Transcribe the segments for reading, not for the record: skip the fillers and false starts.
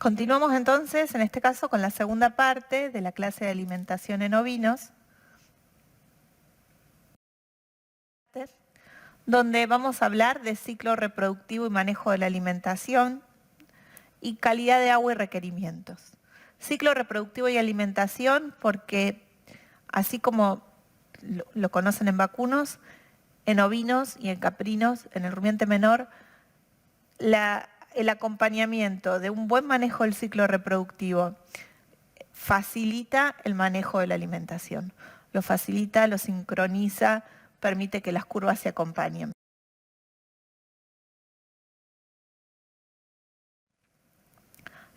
Continuamos entonces, en este caso, con la segunda parte de la clase de alimentación en ovinos, donde vamos a hablar de ciclo reproductivo y manejo de la alimentación y calidad de agua y requerimientos. Ciclo reproductivo y alimentación porque, así como lo conocen en vacunos, en ovinos y en caprinos, en el rumiante menor, el acompañamiento de un buen manejo del ciclo reproductivo facilita el manejo de la alimentación. Lo facilita, lo sincroniza, permite que las curvas se acompañen.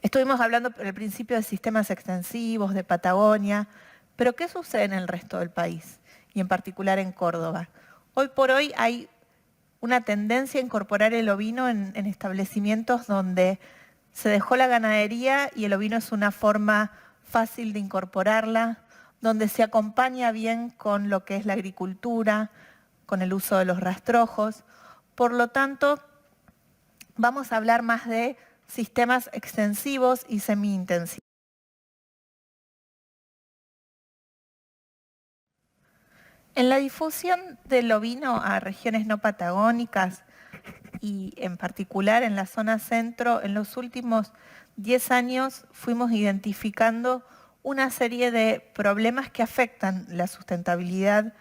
Estuvimos hablando al principio de sistemas extensivos, de Patagonia, pero ¿qué sucede en el resto del país? Y en particular en Córdoba. Hoy por hoy hay una tendencia a incorporar el ovino en establecimientos donde se dejó la ganadería y el ovino es una forma fácil de incorporarla, donde se acompaña bien con lo que es la agricultura, con el uso de los rastrojos. Por lo tanto, vamos a hablar más de sistemas extensivos y semi-intensivos. En la difusión del ovino a regiones no patagónicas y en particular en la zona centro, en los últimos 10 años fuimos identificando una serie de problemas que afectan la sustentabilidad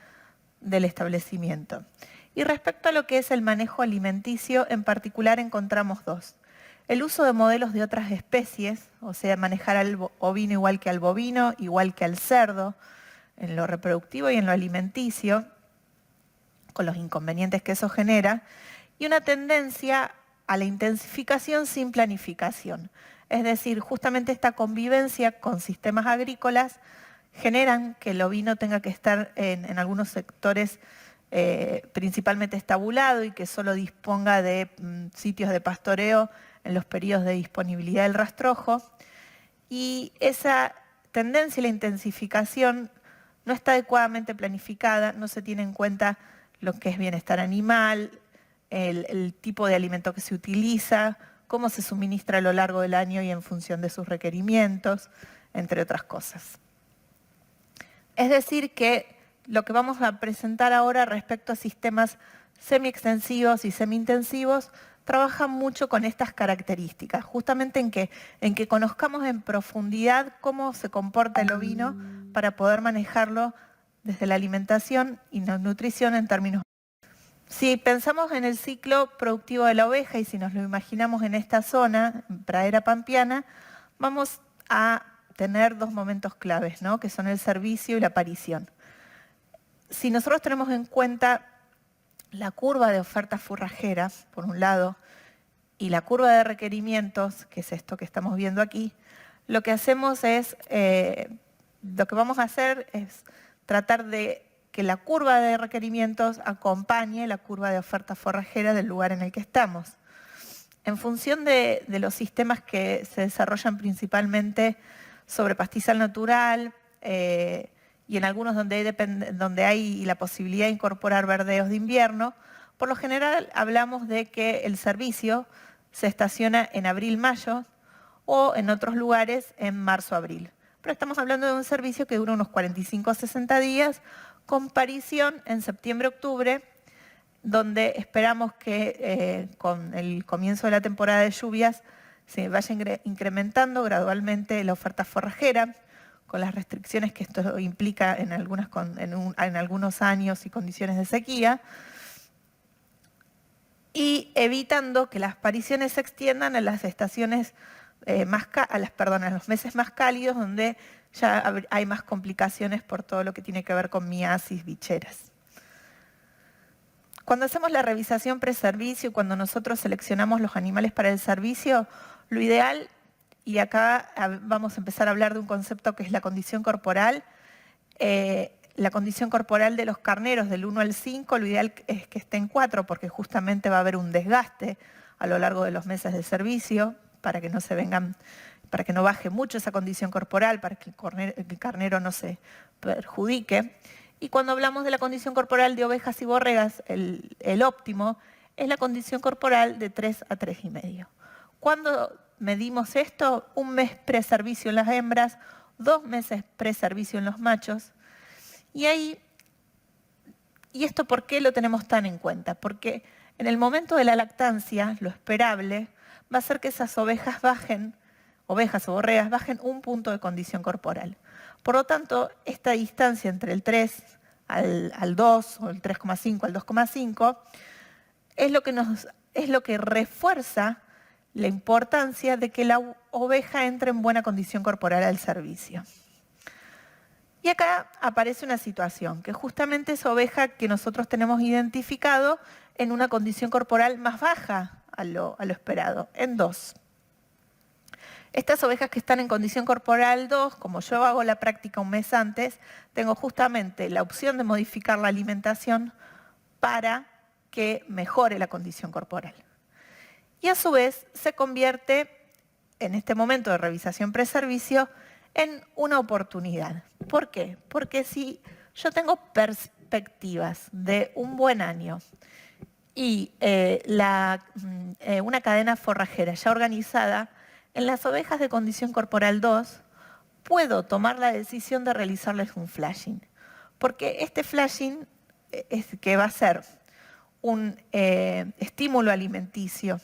del establecimiento. Y respecto a lo que es el manejo alimenticio, en particular encontramos dos. El uso de modelos de otras especies, o sea, manejar al ovino igual que al bovino, igual que al cerdo, en lo reproductivo y en lo alimenticio, con los inconvenientes que eso genera, y una tendencia a la intensificación sin planificación. Es decir, justamente esta convivencia con sistemas agrícolas generan que el ovino tenga que estar en algunos sectores principalmente estabulado y que solo disponga de sitios de pastoreo en los periodos de disponibilidad del rastrojo. Y esa tendencia a la intensificación no está adecuadamente planificada, no se tiene en cuenta lo que es bienestar animal, el tipo de alimento que se utiliza, cómo se suministra a lo largo del año y en función de sus requerimientos, entre otras cosas. Es decir que lo que vamos a presentar ahora respecto a sistemas semi-extensivos y semi-intensivos trabaja mucho con estas características, justamente en que conozcamos en profundidad cómo se comporta el ovino para poder manejarlo desde la alimentación y la nutrición en términos. Si pensamos en el ciclo productivo de la oveja y si nos lo imaginamos en esta zona, en pradera pampeana, vamos a tener dos momentos claves, ¿no? Que son el servicio y la aparición. Si nosotros tenemos en cuenta la curva de ofertas forrajeras, por un lado, y la curva de requerimientos, que es esto que estamos viendo aquí, lo que hacemos es, lo que vamos a hacer es tratar de que la curva de requerimientos acompañe la curva de oferta forrajera del lugar en el que estamos. En función de los sistemas que se desarrollan principalmente sobre pastizal natural y en algunos donde hay la posibilidad de incorporar verdeos de invierno, por lo general hablamos de que el servicio se estaciona en abril-mayo o en otros lugares en marzo-abril. Pero estamos hablando de un servicio que dura unos 45 a 60 días, con parición en septiembre-octubre, donde esperamos que con el comienzo de la temporada de lluvias se vaya incrementando gradualmente la oferta forrajera, con las restricciones que esto implica en algunos años y condiciones de sequía, y evitando que las pariciones se extiendan a las estaciones a los meses más cálidos, donde ya hay más complicaciones por todo lo que tiene que ver con miasis, bicheras. Cuando hacemos la revisación preservicio, cuando nosotros seleccionamos los animales para el servicio, lo ideal, y acá vamos a empezar a hablar de un concepto que es la condición corporal, la condición corporal de los carneros del 1 al 5, lo ideal es que esté en 4 porque justamente va a haber un desgaste a lo largo de los meses de servicio para que no baje mucho esa condición corporal, para que el carnero no se perjudique. Y cuando hablamos de la condición corporal de ovejas y borregas, el óptimo es la condición corporal de 3 a 3,5. Cuando medimos esto, 1 mes preservicio en las hembras, 2 meses preservicio en los machos. ¿Y esto por qué lo tenemos tan en cuenta? Porque en el momento de la lactancia, lo esperable va a ser que esas ovejas o borregas bajen 1 punto de condición corporal. Por lo tanto, esta distancia entre el 3 al 2 o el 3,5 al 2,5 es lo que refuerza la importancia de que la oveja entre en buena condición corporal al servicio. Y acá aparece una situación, que justamente es oveja que nosotros tenemos identificado en una condición corporal más baja a lo esperado, en 2. Estas ovejas que están en condición corporal 2, como yo hago la práctica 1 mes antes, tengo justamente la opción de modificar la alimentación para que mejore la condición corporal. Y a su vez se convierte, en este momento de revisación preservicio, en una oportunidad. ¿Por qué? Porque si yo tengo perspectivas de un buen año y una cadena forrajera ya organizada, en las ovejas de condición corporal 2 puedo tomar la decisión de realizarles un flashing. Porque este flashing es que va a ser un estímulo alimenticio,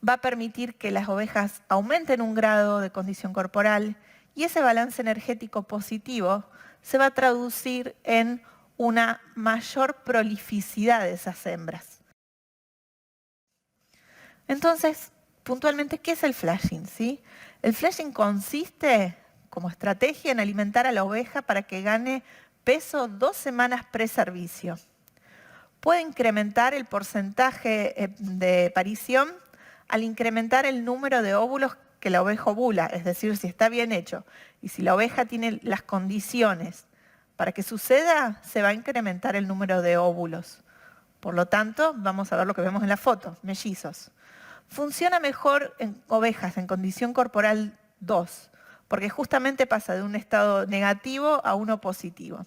va a permitir que las ovejas aumenten un grado de condición corporal y ese balance energético positivo se va a traducir en una mayor prolificidad de esas hembras. Entonces, puntualmente, ¿qué es el flashing? ¿Sí? El flashing consiste como estrategia en alimentar a la oveja para que gane peso 2 semanas preservicio. Puede incrementar el porcentaje de parición al incrementar el número de óvulos que la oveja ovula, es decir, si está bien hecho y si la oveja tiene las condiciones para que suceda, se va a incrementar el número de óvulos. Por lo tanto, vamos a ver lo que vemos en la foto, mellizos. Funciona mejor en ovejas en condición corporal 2, porque justamente pasa de un estado negativo a uno positivo.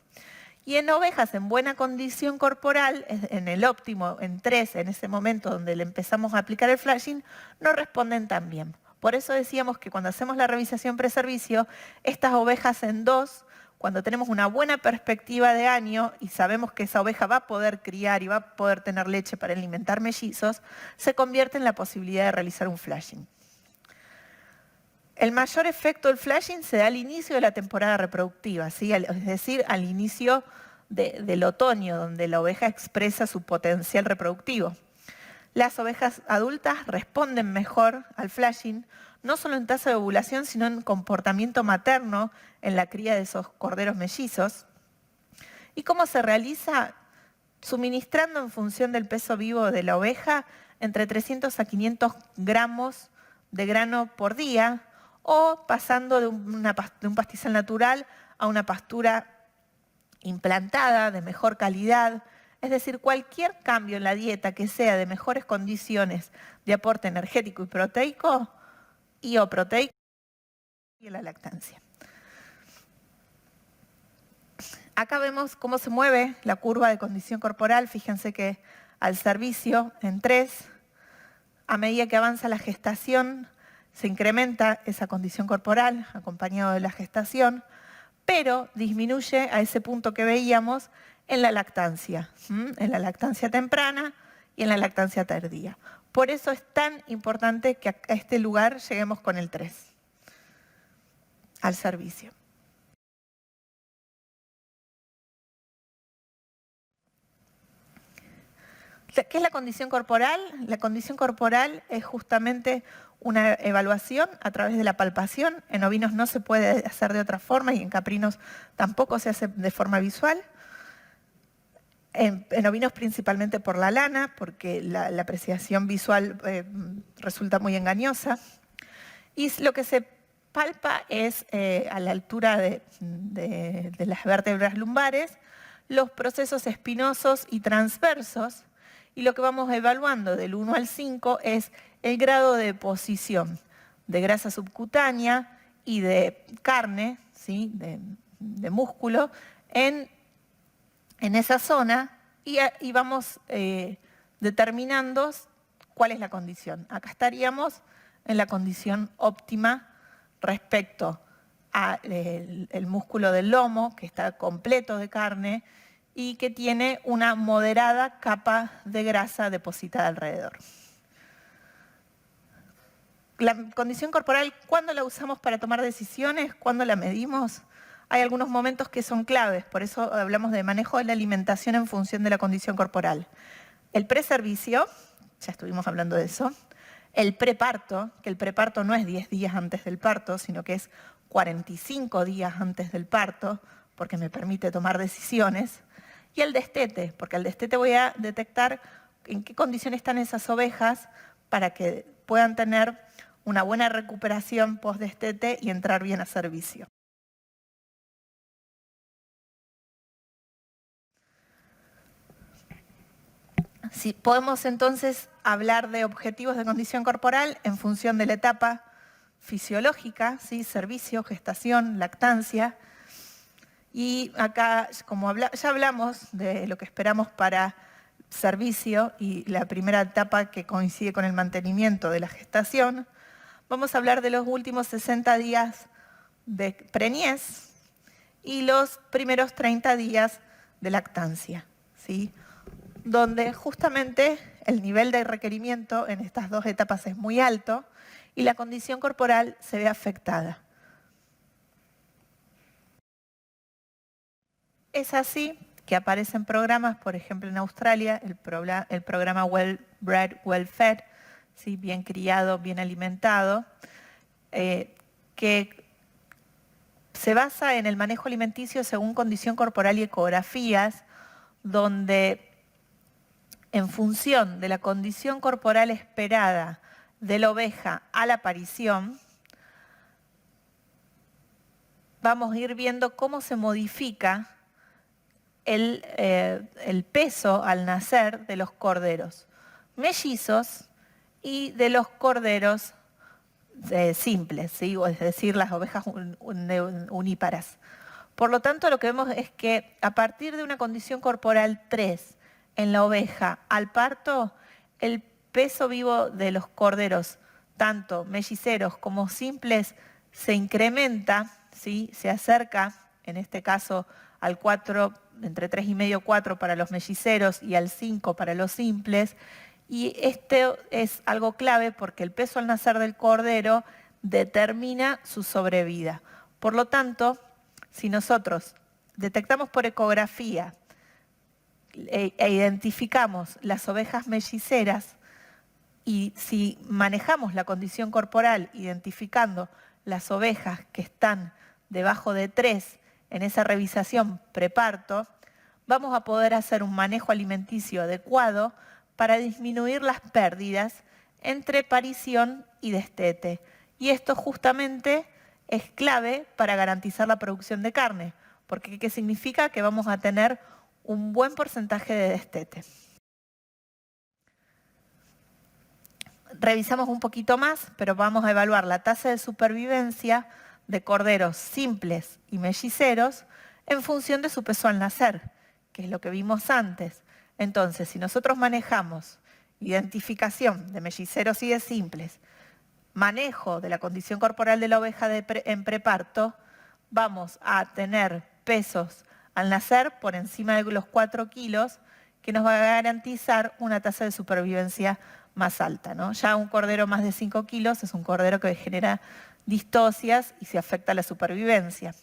Y en ovejas en buena condición corporal, en el óptimo, en 3, en ese momento donde le empezamos a aplicar el flashing, no responden tan bien. Por eso decíamos que cuando hacemos la revisación preservicio, estas ovejas en 2, cuando tenemos una buena perspectiva de año y sabemos que esa oveja va a poder criar y va a poder tener leche para alimentar mellizos, se convierte en la posibilidad de realizar un flashing. El mayor efecto del flashing se da al inicio de la temporada reproductiva, ¿sí? Es decir, al inicio del otoño, donde la oveja expresa su potencial reproductivo. Las ovejas adultas responden mejor al flashing, no solo en tasa de ovulación, sino en comportamiento materno en la cría de esos corderos mellizos. ¿Y cómo se realiza? Suministrando en función del peso vivo de la oveja entre 300 a 500 gramos de grano por día, o pasando de un pastizal natural a una pastura implantada de mejor calidad. Es decir, cualquier cambio en la dieta que sea de mejores condiciones de aporte energético y proteico y en la lactancia. Acá vemos cómo se mueve la curva de condición corporal. Fíjense que al servicio en 3, a medida que avanza la gestación, se incrementa esa condición corporal acompañado de la gestación, pero disminuye a ese punto que veíamos en la lactancia temprana y en la lactancia tardía. Por eso es tan importante que a este lugar lleguemos con el 3, al servicio. ¿Qué es la condición corporal? La condición corporal es justamente una evaluación a través de la palpación. En ovinos no se puede hacer de otra forma y en caprinos tampoco se hace de forma visual. En ovinos principalmente por la lana, porque la apreciación visual resulta muy engañosa. Y lo que se palpa es a la altura de las vértebras lumbares, los procesos espinosos y transversos, y lo que vamos evaluando del 1 al 5 es el grado de deposición de grasa subcutánea y de carne, ¿sí? de músculo, en esa zona y vamos determinando cuál es la condición. Acá estaríamos en la condición óptima respecto al músculo del lomo, que está completo de carne y que tiene una moderada capa de grasa depositada alrededor. La condición corporal, ¿cuándo la usamos para tomar decisiones? ¿Cuándo la medimos? Hay algunos momentos que son claves, por eso hablamos de manejo de la alimentación en función de la condición corporal. El preservicio, ya estuvimos hablando de eso. El preparto, que el preparto no es 10 días antes del parto, sino que es 45 días antes del parto, porque me permite tomar decisiones. Y el destete, porque al destete voy a detectar en qué condición están esas ovejas para que puedan tener una buena recuperación post-destete y entrar bien a servicio. Sí, podemos entonces hablar de objetivos de condición corporal en función de la etapa fisiológica, ¿sí? Servicio, gestación, lactancia. Y acá, como ya hablamos de lo que esperamos para servicio y la primera etapa que coincide con el mantenimiento de la gestación, vamos a hablar de los últimos 60 días de preñez y los primeros 30 días de lactancia, ¿sí? Donde justamente el nivel de requerimiento en estas dos etapas es muy alto y la condición corporal se ve afectada. Es así que aparecen programas, por ejemplo en Australia, el programa Well Bred, Well Fed, ¿sí? Bien criado, bien alimentado, que se basa en el manejo alimenticio según condición corporal y ecografías, donde en función de la condición corporal esperada de la oveja a la aparición, vamos a ir viendo cómo se modifica el peso al nacer de los corderos mellizos y de los corderos simples, ¿sí? Es decir, las ovejas uníparas. Por lo tanto, lo que vemos es que a partir de una condición corporal 3 en la oveja al parto, el peso vivo de los corderos, tanto melliceros como simples, se incrementa, ¿sí? Se acerca, en este caso, al 4, entre 3,5 y 4 para los melliceros y al 5 para los simples. Y esto es algo clave porque el peso al nacer del cordero determina su sobrevida. Por lo tanto, si nosotros detectamos por ecografía e identificamos las ovejas melliceras y si manejamos la condición corporal identificando las ovejas que están debajo de 3 en esa revisación preparto, vamos a poder hacer un manejo alimenticio adecuado para disminuir las pérdidas entre parición y destete. Y esto justamente es clave para garantizar la producción de carne, porque ¿qué significa? Que vamos a tener un buen porcentaje de destete. Revisamos un poquito más, pero vamos a evaluar la tasa de supervivencia de corderos simples y melliceros en función de su peso al nacer, que es lo que vimos antes. Entonces, si nosotros manejamos identificación de melliceros y de simples, manejo de la condición corporal de la oveja en preparto, vamos a tener pesos al nacer por encima de los 4 kilos, que nos va a garantizar una tasa de supervivencia más alta, ¿no? Ya un cordero más de 5 kilos es un cordero que genera distocias y se afecta la supervivencia.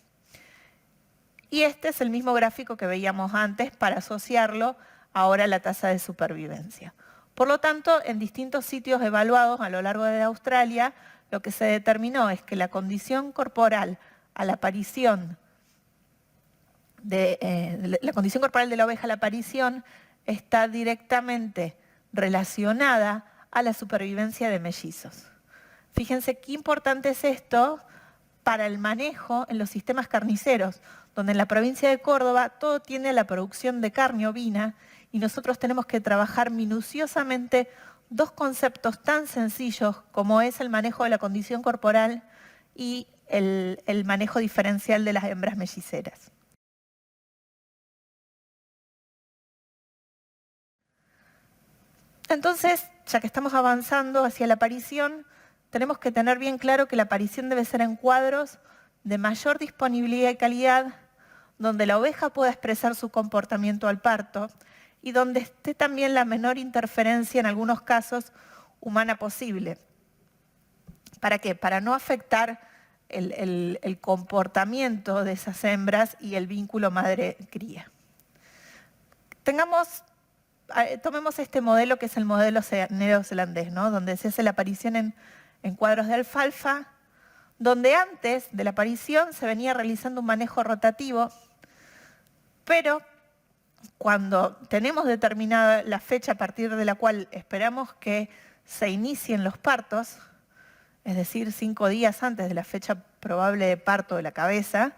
Y este es el mismo gráfico que veíamos antes para asociarlo ahora a la tasa de supervivencia. Por lo tanto, en distintos sitios evaluados a lo largo de Australia, lo que se determinó es que la condición corporal a la aparición la condición corporal de la oveja a la aparición está directamente relacionada a la supervivencia de mellizos. Fíjense qué importante es esto para el manejo en los sistemas carniceros, donde en la provincia de Córdoba todo tiende a la producción de carne ovina y nosotros tenemos que trabajar minuciosamente dos conceptos tan sencillos como es el manejo de la condición corporal y el manejo diferencial de las hembras melliceras. Entonces, ya que estamos avanzando hacia la aparición, tenemos que tener bien claro que la aparición debe ser en cuadros de mayor disponibilidad y calidad, donde la oveja pueda expresar su comportamiento al parto y donde esté también la menor interferencia, en algunos casos, humana posible. ¿Para qué? Para no afectar el comportamiento de esas hembras y el vínculo madre-cría. Tomemos este modelo que es el modelo neozelandés, ¿no? Donde se hace la aparición en cuadros de alfalfa, donde antes de la aparición se venía realizando un manejo rotativo, pero cuando tenemos determinada la fecha a partir de la cual esperamos que se inicien los partos, es decir, 5 días antes de la fecha probable de parto de la cabeza,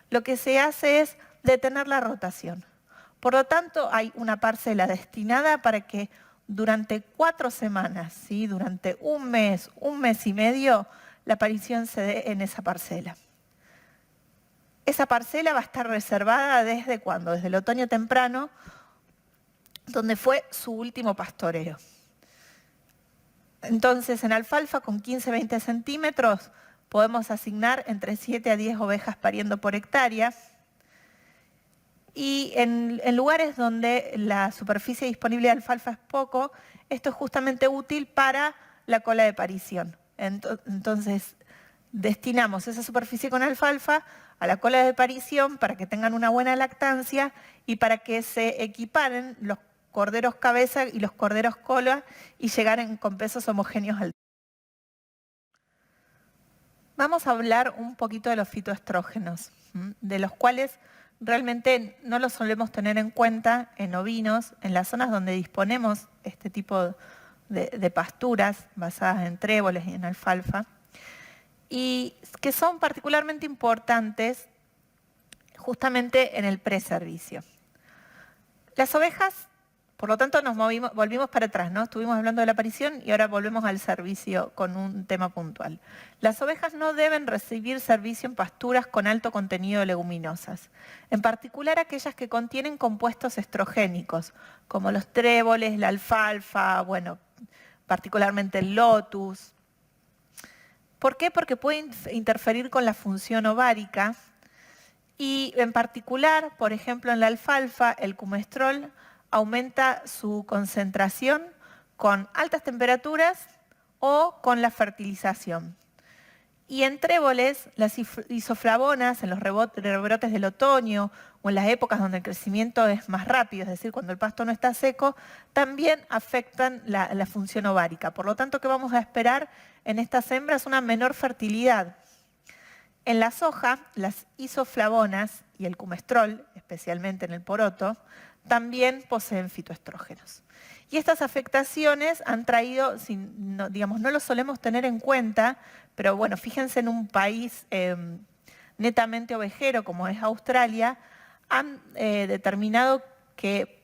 lo que se hace es detener la rotación. Por lo tanto, hay una parcela destinada para que durante 4 semanas, ¿sí? Durante un mes y medio, la aparición se dé en esa parcela. Esa parcela va a estar reservada ¿desde cuándo? Desde el otoño temprano, donde fue su último pastoreo. Entonces, en alfalfa con 15-20 centímetros podemos asignar entre 7 a 10 ovejas pariendo por hectárea. Y en lugares donde la superficie disponible de alfalfa es poco, esto es justamente útil para la cola de parición. Entonces, destinamos esa superficie con alfalfa a la cola de parición para que tengan una buena lactancia y para que se equiparen los corderos cabeza y los corderos cola y llegaren con pesos homogéneos al. Vamos a hablar un poquito de los fitoestrógenos, de los cuales realmente no los solemos tener en cuenta en ovinos, en las zonas donde disponemos este tipo de pasturas basadas en tréboles y en alfalfa, y que son particularmente importantes justamente en el preservicio. Las ovejas, por lo tanto, volvimos para atrás, ¿no? Estuvimos hablando de la aparición y ahora volvemos al servicio con un tema puntual. Las ovejas no deben recibir servicio en pasturas con alto contenido de leguminosas, en particular aquellas que contienen compuestos estrogénicos, como los tréboles, la alfalfa, bueno, particularmente el lotus. ¿Por qué? Porque pueden interferir con la función ovárica y en particular, por ejemplo, en la alfalfa, el cumestrol aumenta su concentración con altas temperaturas o con la fertilización. Y en tréboles, las isoflavonas, en los rebrotes del otoño o en las épocas donde el crecimiento es más rápido, es decir, cuando el pasto no está seco, también afectan la función ovárica. Por lo tanto, ¿qué vamos a esperar en estas hembras? Una menor fertilidad. En la soja, las isoflavonas y el cumestrol, especialmente en el poroto, también poseen fitoestrógenos. Y estas afectaciones han traído, no lo solemos tener en cuenta, pero bueno, fíjense en un país netamente ovejero como es Australia, han determinado que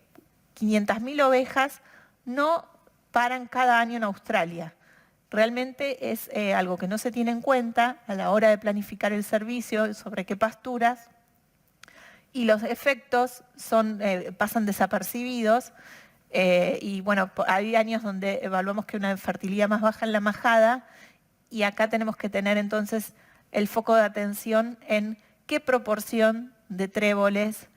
500.000 ovejas no paran cada año en Australia. Realmente es algo que no se tiene en cuenta a la hora de planificar el servicio sobre qué pasturas y los efectos pasan desapercibidos y bueno, hay años donde evaluamos que hay una fertilidad más baja en la majada y acá tenemos que tener entonces el foco de atención en qué proporción de tréboles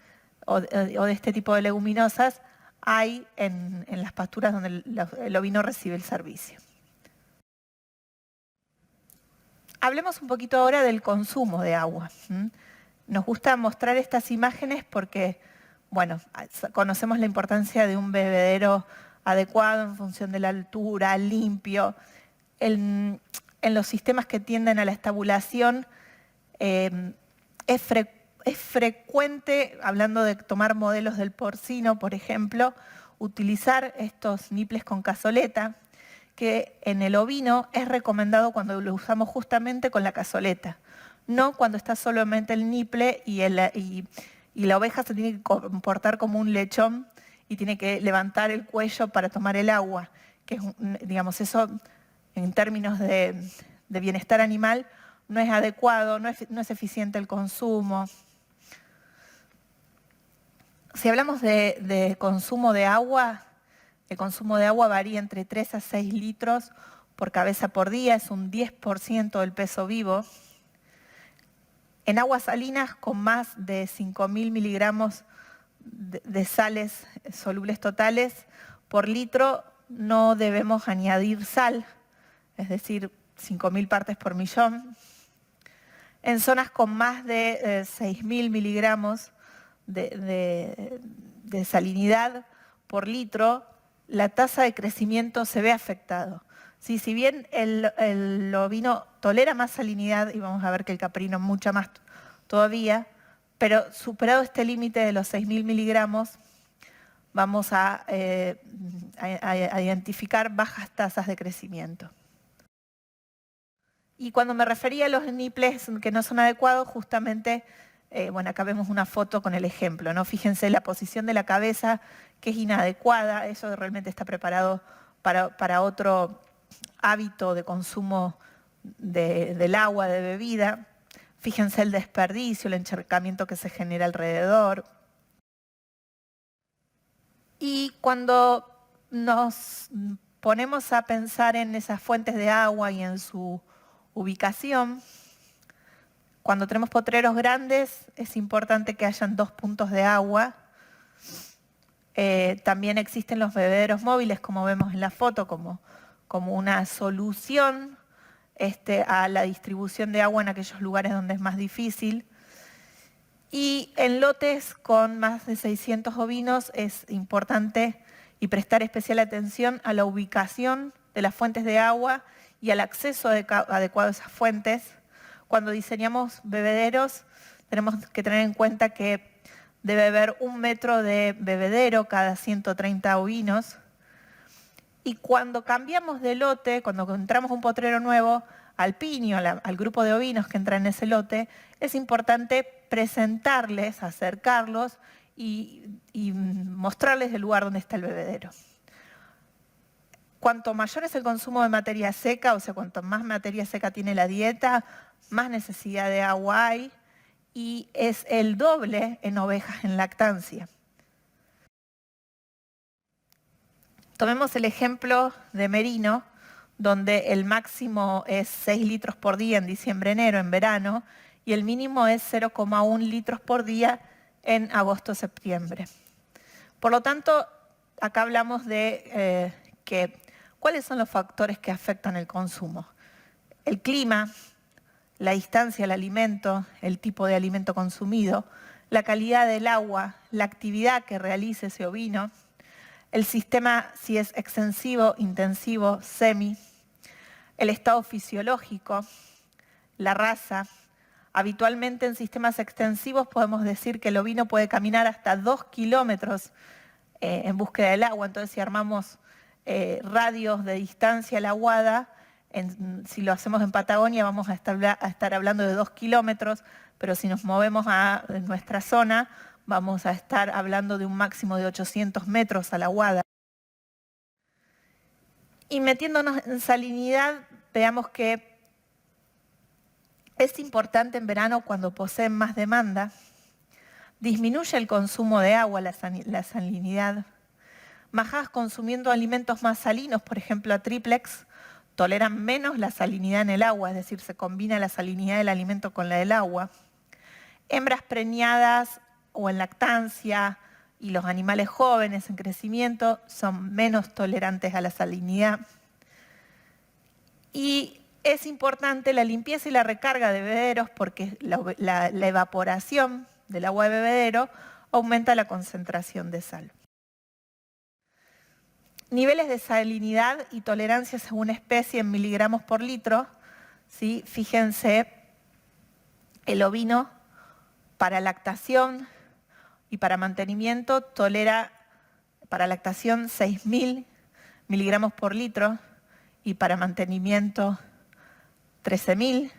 o de este tipo de leguminosas hay en las pasturas donde el ovino recibe el servicio. Hablemos un poquito ahora del consumo de agua. Nos gusta mostrar estas imágenes porque, bueno, conocemos la importancia de un bebedero adecuado en función de la altura, limpio. En los sistemas que tienden a la estabulación es frecuente, hablando de tomar modelos del porcino, por ejemplo, utilizar estos niples con cazoleta, que en el ovino es recomendado cuando lo usamos justamente con la cazoleta, no cuando está solamente el niple y la oveja se tiene que comportar como un lechón y tiene que levantar el cuello para tomar el agua, que es, digamos, eso en términos de bienestar animal no es adecuado, no es eficiente el consumo. Si hablamos de consumo de agua, el consumo de agua varía entre 3 a 6 litros por cabeza por día, es un 10% del peso vivo. En aguas salinas con más de 5.000 miligramos de sales solubles totales por litro no debemos añadir sal, es decir, 5.000 partes por millón. En zonas con más de 6.000 miligramos de salinidad por litro, la tasa de crecimiento se ve afectado. Sí, si bien el ovino tolera más salinidad, y vamos a ver que el caprino mucha más todavía, pero superado este límite de los 6.000 miligramos, vamos a identificar bajas tasas de crecimiento. Y cuando me refería a los niples que no son adecuados, justamente, bueno, acá vemos una foto con el ejemplo, ¿no? Fíjense la posición de la cabeza que es inadecuada, eso realmente está preparado para otro hábito de consumo del agua, de bebida. Fíjense el desperdicio, el encharcamiento que se genera alrededor. Y cuando nos ponemos a pensar en esas fuentes de agua y en su ubicación, cuando tenemos potreros grandes es importante que hayan 2 puntos de agua. También existen los bebederos móviles, como vemos en la foto, como una solución a la distribución de agua en aquellos lugares donde es más difícil. Y en lotes con más de 600 ovinos es importante y prestar especial atención a la ubicación de las fuentes de agua y al acceso adecuado a esas fuentes. Cuando diseñamos bebederos tenemos que tener en cuenta que debe haber 1 metro de bebedero cada 130 ovinos. Y cuando cambiamos de lote, cuando entramos a un potrero nuevo, al piño, al grupo de ovinos que entra en ese lote, es importante presentarles, acercarlos y mostrarles el lugar donde está el bebedero. Cuanto mayor es el consumo de materia seca, o sea, cuanto más materia seca tiene la dieta, más necesidad de agua hay, y es el doble en ovejas en lactancia. Tomemos el ejemplo de merino, donde el máximo es 6 litros por día en diciembre-enero, en verano, y el mínimo es 0,1 litros por día en agosto-septiembre. Por lo tanto, acá hablamos de cuáles son los factores que afectan el consumo. El clima, la distancia al alimento, el tipo de alimento consumido, la calidad del agua, la actividad que realice ese ovino, el sistema si es extensivo, intensivo, semi, el estado fisiológico, la raza. Habitualmente en sistemas extensivos podemos decir que el ovino puede caminar hasta 2 kilómetros en búsqueda del agua. Entonces, si armamos radios de distancia a la aguada, si lo hacemos en Patagonia vamos a estar hablando de 2 kilómetros, pero si nos movemos a nuestra zona vamos a estar hablando de un máximo de 800 metros a la aguada. Y metiéndonos en salinidad, veamos que es importante en verano, cuando poseen más demanda, disminuye el consumo de agua, la salinidad. Majadas consumiendo alimentos más salinos, por ejemplo a triplex, toleran menos la salinidad en el agua, es decir, se combina la salinidad del alimento con la del agua. Hembras preñadas o en lactancia y los animales jóvenes en crecimiento son menos tolerantes a la salinidad. Y es importante la limpieza y la recarga de bebederos porque la evaporación del agua de bebedero aumenta la concentración de sal. Niveles de salinidad y tolerancia según especie en miligramos por litro. ¿Sí? Fíjense, el ovino para lactación y para mantenimiento tolera para lactación 6.000 miligramos por litro y para mantenimiento 13.000,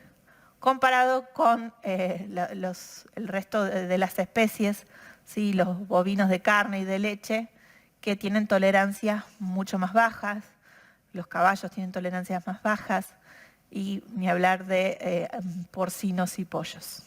comparado con el resto de las especies, ¿sí? Los bovinos de carne y de leche, que tienen tolerancias mucho más bajas, los caballos tienen tolerancias más bajas, y ni hablar de porcinos y pollos.